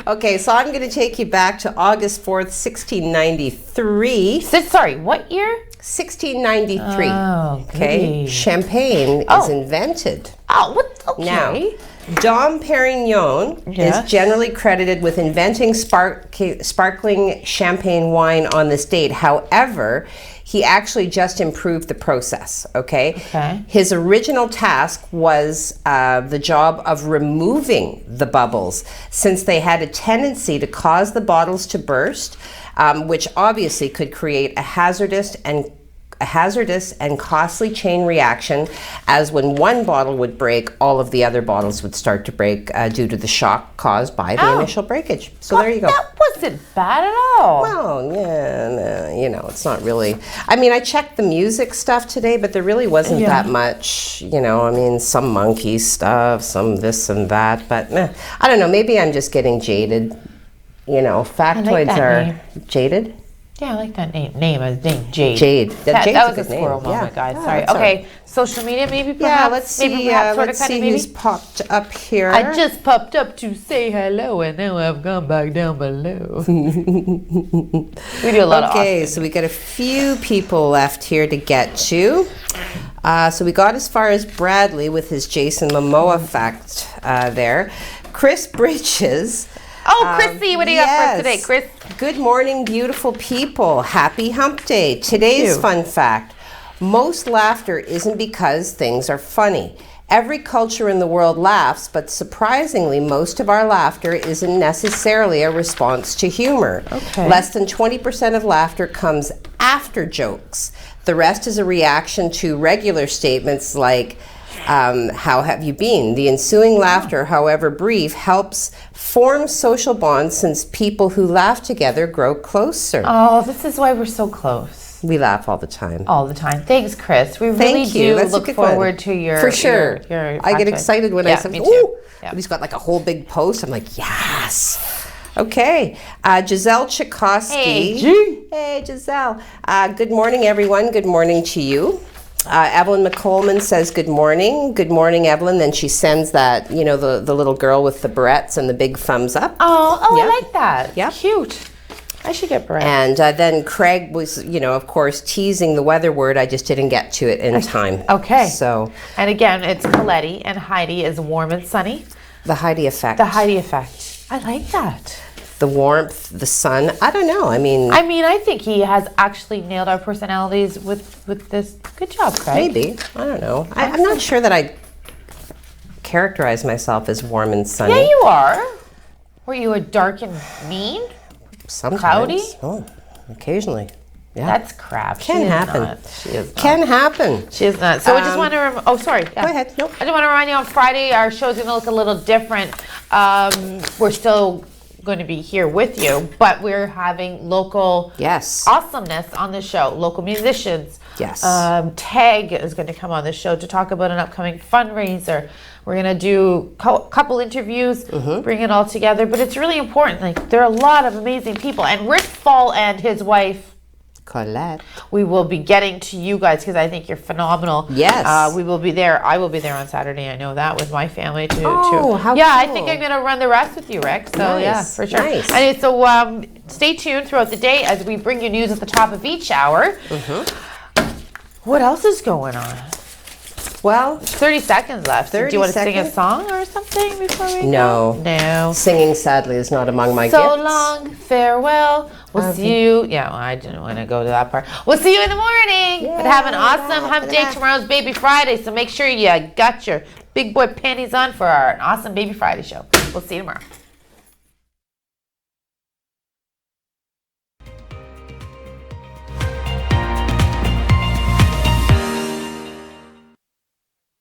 Okay, so I'm going to take you back to August 4th, 1693. Sorry, what year? 1693. Oh, okay, goody. champagne is Oh. invented. Oh, what? Okay. Now, Dom Perignon Yes. is generally credited with inventing sparkling champagne wine on this date. However, he actually just improved the process, okay? His original task was the job of removing the bubbles, since they had a tendency to cause the bottles to burst, which obviously could create a hazardous and costly chain reaction, as when one bottle would break, all of the other bottles would start to break due to the shock caused by the initial breakage. So there you go. That wasn't bad at all. Well, yeah, no, it's not really. I mean, I checked the music stuff today, but there really wasn't that much, I mean, some monkey stuff, some this and that, but I don't know, maybe I'm just getting jaded. Factoids that are name. jaded. Yeah, I like that name. Jade. Jade. That Jade's was a good name. squirrel moment, Yeah. guys. Yeah, Sorry. that's all Okay, right. social media, maybe perhaps. Yeah, let's see. Maybe perhaps, Let's sorta, see kinda, who's maybe. popped up here. I just popped up to say hello, and now I've gone back down below. We do a lot of Okay, so we got a few people left here to get to. So we got as far as Bradley with his Jason Momoa fact there. Chris Bridges. Oh, Chrissy, what do you got for us today, Chris? Good morning, beautiful people. Happy hump day. Today's fun fact. Most laughter isn't because things are funny. Every culture in the world laughs, but surprisingly, most of our laughter isn't necessarily a response to humor. Okay. Less than 20% of laughter comes after jokes. The rest is a reaction to regular statements like, how have you been? The ensuing laughter, however brief, helps form social bonds, since people who laugh together grow closer. Oh, this is why we're so close. We laugh all the time. All the time. Thanks, Chris. We really Thank you. do That's a look good one. forward to your For sure. Your I get factoid. excited when I Yeah, say, me ooh, too. Yeah. he's got like a whole big post. I'm like, yes. Okay. Giselle Tchaikovsky. Hey, G. Hey, Giselle. Good morning, everyone. Good morning to you. Evelyn McColeman says, good morning. Good morning, Evelyn. Then she sends that, the little girl with the barrettes and the big thumbs up. Oh, Yeah. I like that. Yeah. Cute. I should get bread. And then Craig was, of course, teasing the weather word. I just didn't get to it in time. Okay. So, And again, it's Coletti, and Heidi is warm and sunny. the Heidi effect. The Heidi effect. I like that. The warmth, the sun. I don't know. I mean, I think he has actually nailed our personalities with this. Good job, Craig. maybe. I don't know. I'm not sure that I characterize myself as warm and sunny. Yeah, you are. Were you a dark and mean? Sometimes. Cloudy? Oh, occasionally. Yeah. That's crap. Can She is happen. not. She is not. Can happen. She is not. So I just want to. Oh, sorry. Yeah. Go ahead. Nope. I just want to remind you, on Friday our show's going to look a little different. We're still going to be here with you, but we're having local awesomeness on the show. Local musicians. Yes. Tag is going to come on the show to talk about an upcoming fundraiser. We're going to do a couple interviews, bring it all together. But it's really important. Like, there are a lot of amazing people. And Rick Fall and his wife, Colette. We will be getting to you guys because I think you're phenomenal. Yes. We will be there. I will be there on Saturday. I know that with my family too. Oh, how yeah, I cool. think I'm going to run the rest with you, Rick. So Nice, yeah, for sure. nice. And so stay tuned throughout the day as we bring you news at the top of each hour. What else is going on? Well, 30 seconds left. Do 30 you want to sing a seconds? song or something before we No. go? No. Singing, sadly, is not among my So gifts. long, farewell. We'll see you. Yeah, well, I didn't want to go to that part. We'll see you in the morning. But have an awesome hump day. Tomorrow's Baby Friday, so make sure you got your big boy panties on for our awesome Baby Friday show. We'll see you tomorrow.